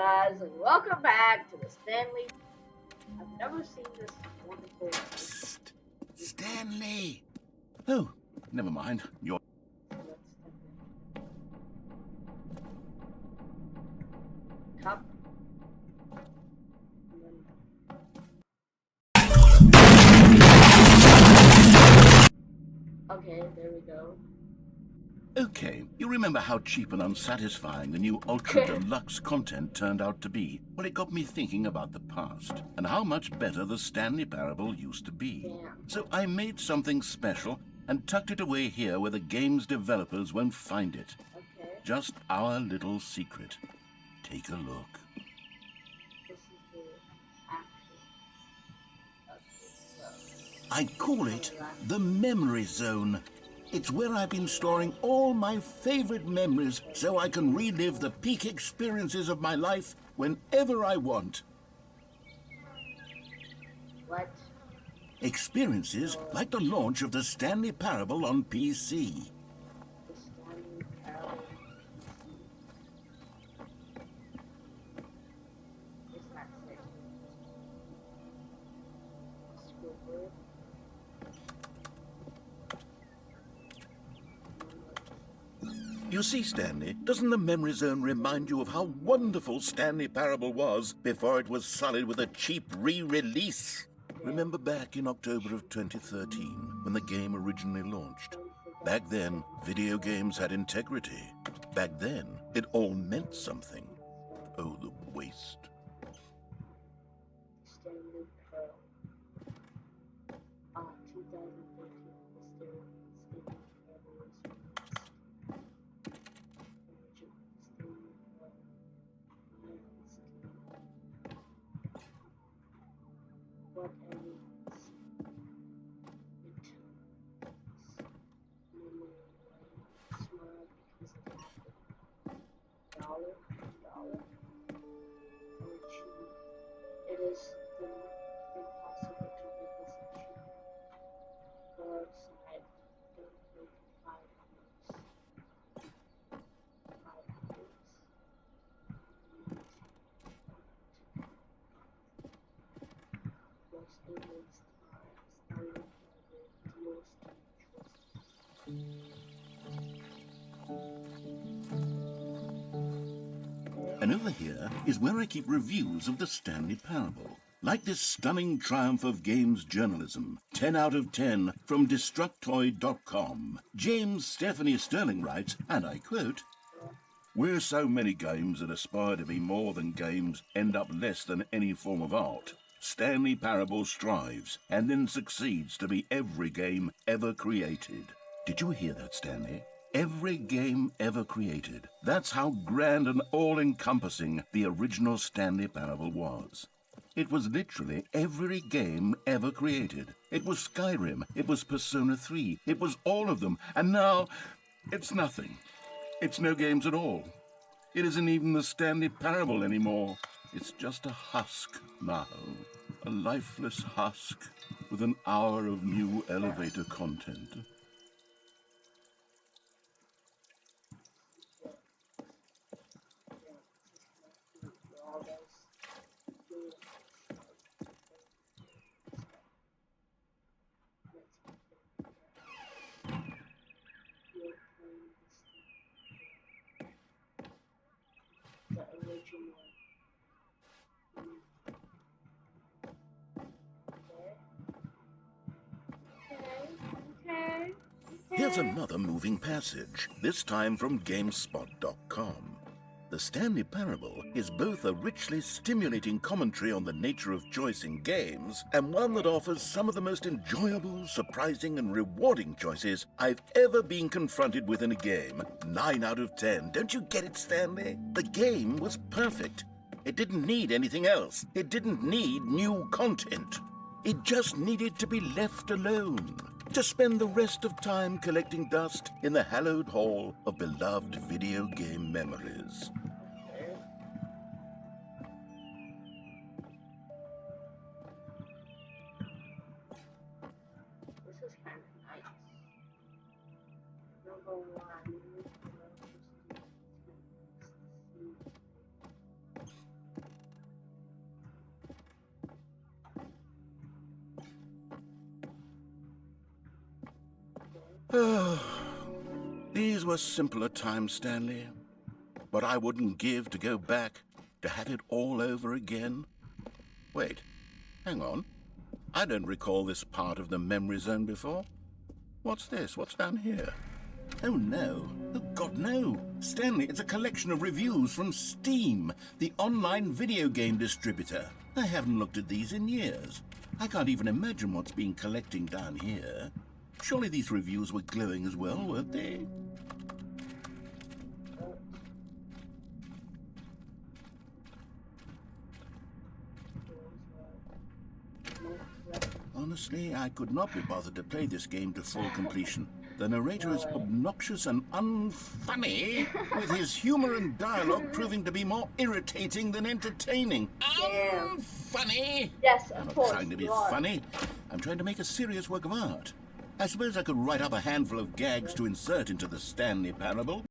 guys, and welcome back to the Stanley. I've never seen this wonderful. Psst. Stanley! Oh, never mind. You're... Top. Okay, there we go. Okay, you remember how cheap and unsatisfying the new Ultra Deluxe content turned out to be? Well, it got me thinking about the past and how much better the Stanley Parable used to be. Damn. So I made something special and tucked it away here where the game's developers won't find it. Okay. Just our little secret. Take a look. This is the action. Okay, I call it the Memory Zone. It's where I've been storing all my favorite memories so I can relive the peak experiences of my life whenever I want. What? Experiences like the launch of the Stanley Parable on PC. The Stanley Parable. It's not safe. Squidward. You see, Stanley, doesn't the Memory Zone remind you of how wonderful Stanley Parable was before it was sullied with a cheap re-release? Remember back in October of 2013, when the game originally launched? Back then, video games had integrity. Back then, it all meant something. Oh, the waste. Stanley Parable. 2013. Stanley Parable was released. What aliens? Smile because it happened. Dollar. It is impossible to make this achieve. Go outside. Don't wait 5 minutes. 5 minutes. Most aliens times are the most And over here is where I keep reviews of the Stanley Parable. Like this stunning triumph of games journalism, 10 out of 10 from Destructoid.com. James Stephanie Sterling writes, and I quote, "Where so many games that aspire to be more than games end up less than any form of art, Stanley Parable strives and then succeeds to be every game ever created." Did you hear that, Stanley? Every game ever created. That's how grand and all-encompassing the original Stanley Parable was. It was literally every game ever created. It was Skyrim, it was Persona 3, it was all of them, and now it's nothing. It's no games at all. It isn't even the Stanley Parable anymore. It's just a husk now. A lifeless husk with an hour of new elevator content. the original. Okay. Here's another moving passage, this time from GameSpot.com. The Stanley Parable is both a richly stimulating commentary on the nature of choice in games and one that offers some of the most enjoyable, surprising, and rewarding choices I've ever been confronted with in a game. 9 out of 10. Don't you get it, Stanley? The game was perfect. It didn't need anything else. It didn't need new content. It just needed to be left alone, to spend the rest of time collecting dust in the hallowed hall of beloved video game memories. This is kind of nice. Number one. These were simpler times, Stanley. But I wouldn't give to go back, to have it all over again. Wait, hang on. I don't recall this part of the memory zone before. What's this? What's down here? Oh, no. Oh, God, no. Stanley, it's a collection of reviews from Steam, the online video game distributor. I haven't looked at these in years. I can't even imagine what's been collecting down here. Surely these reviews were glowing as well, weren't they? Honestly, I could not be bothered to play this game to full completion. The narrator is obnoxious and unfunny, with his humor and dialogue proving to be more irritating than entertaining. Unfunny? Yes, I'm of not course. trying to be funny. I'm trying to make a serious work of art. I suppose I could write up a handful of gags to insert into the Stanley Parable.